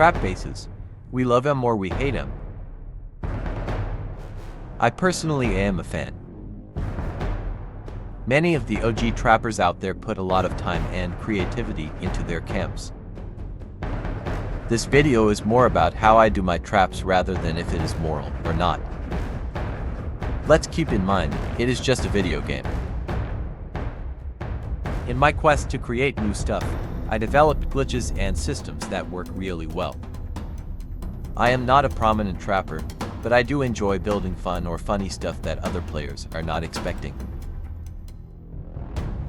Trap bases. We love them or we hate them. I personally am a fan. Many of the OG trappers out there put a lot of time and creativity into their camps. This video is more about how I do my traps rather than if it is moral or not. Let's keep in mind, it is just a video game. In my quest to create new stuff, I developed glitches and systems that work really well. I am not a prominent trapper, but I do enjoy building fun or funny stuff that other players are not expecting.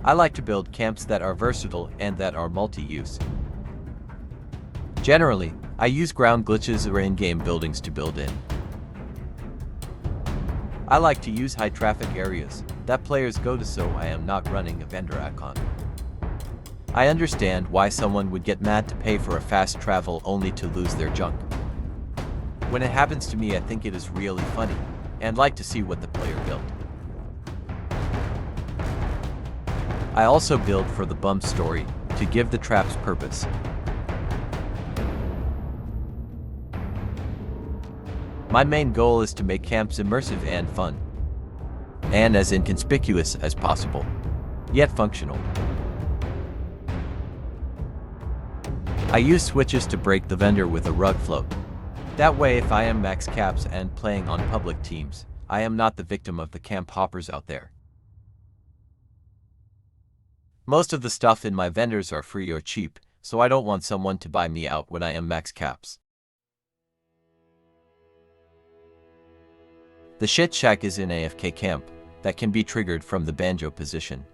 I like to build camps that are versatile and that are multi-use. Generally, I use ground glitches or in-game buildings to build in. I like to use high traffic areas that players go to, so I am not running a vendor icon. I understand why someone would get mad to pay for a fast travel only to lose their junk. When it happens to me, I think it is really funny and like to see what the player built. I also build for the bump story to give the traps purpose. My main goal is to make camps immersive and fun, and as inconspicuous as possible, yet functional. I use switches to break the vendor with a rug float. That way, if I am max caps and playing on public teams, I am not the victim of the camp hoppers out there. Most of the stuff in my vendors are free or cheap, so I don't want someone to buy me out when I am max caps. The shit shack is an AFK camp that can be triggered from the banjo position.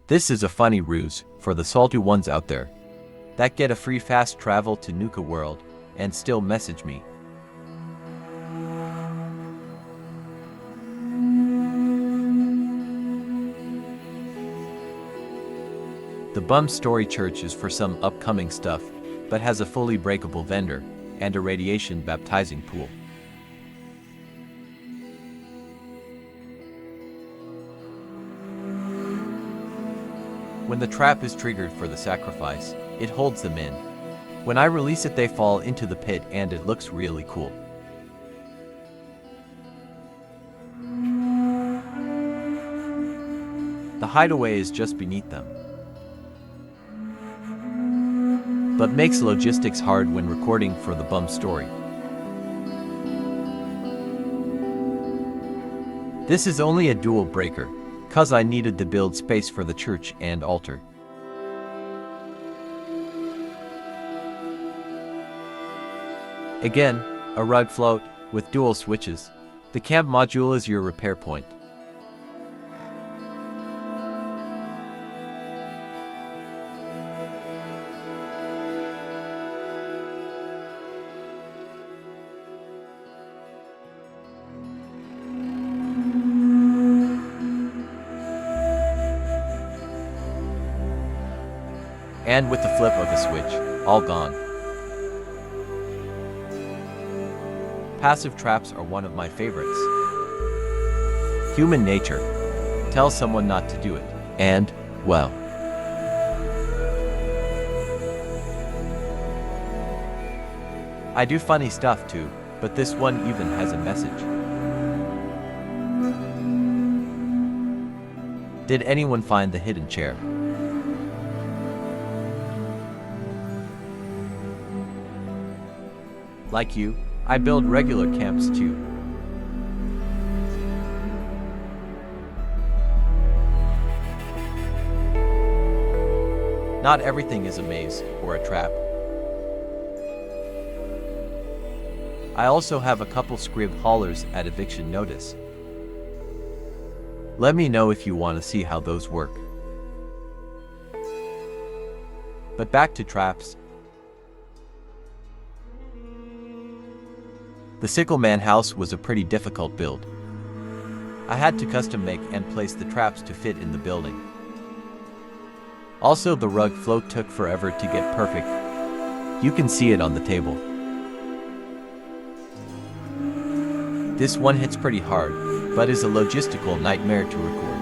This is a funny ruse for the salty ones out there that get a free fast travel to Nuka World and still message me. The Bum Story Church is for some upcoming stuff, but has a fully breakable vendor and a radiation baptizing pool. When the trap is triggered for the sacrifice, it holds them in. When I release it, they fall into the pit and it looks really cool. The hideaway is just beneath them, but makes logistics hard when recording for the Bum Story. This is only a dual breaker, cause I needed to build space for the church and altar. Again, a rug float with dual switches. The camp module is your repair point. And with the flip of a switch, all gone. Passive traps are one of my favorites. Human nature. Tell someone not to do it, and, well. I do funny stuff too, but this one even has a message. Did anyone find the hidden chair? Like you, I build regular camps too. Not everything is a maze or a trap. I also have a couple scrib haulers at eviction notice. Let me know if you want to see how those work. But back to traps. The Sickleman house was a pretty difficult build. I had to custom make and place the traps to fit in the building. Also, the rug float took forever to get perfect. You can see it on the table. This one hits pretty hard, but is a logistical nightmare to record.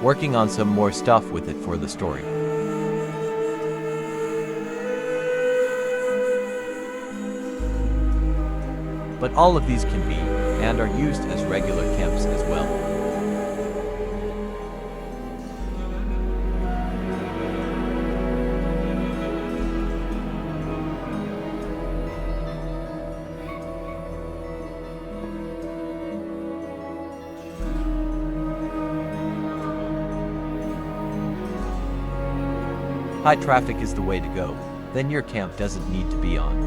working on some more stuff with it for the story. But all of these can be, and are used as regular camps as well. High traffic is the way to go, then your camp doesn't need to be on.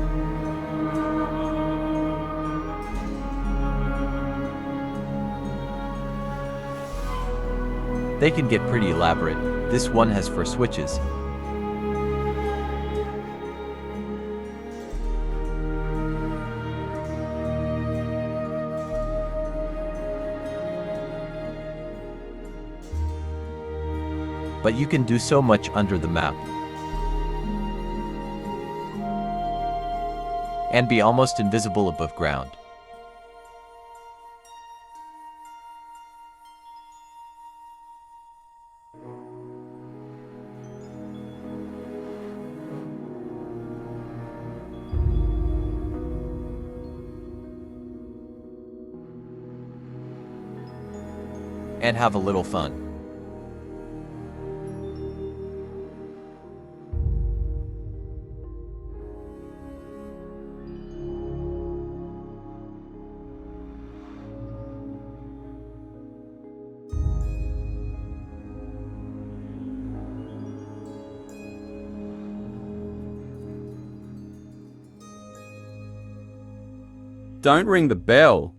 They can get pretty elaborate. This one has 4 switches. But you can do so much under the map and be almost invisible above ground. And have a little fun. Don't ring the bell.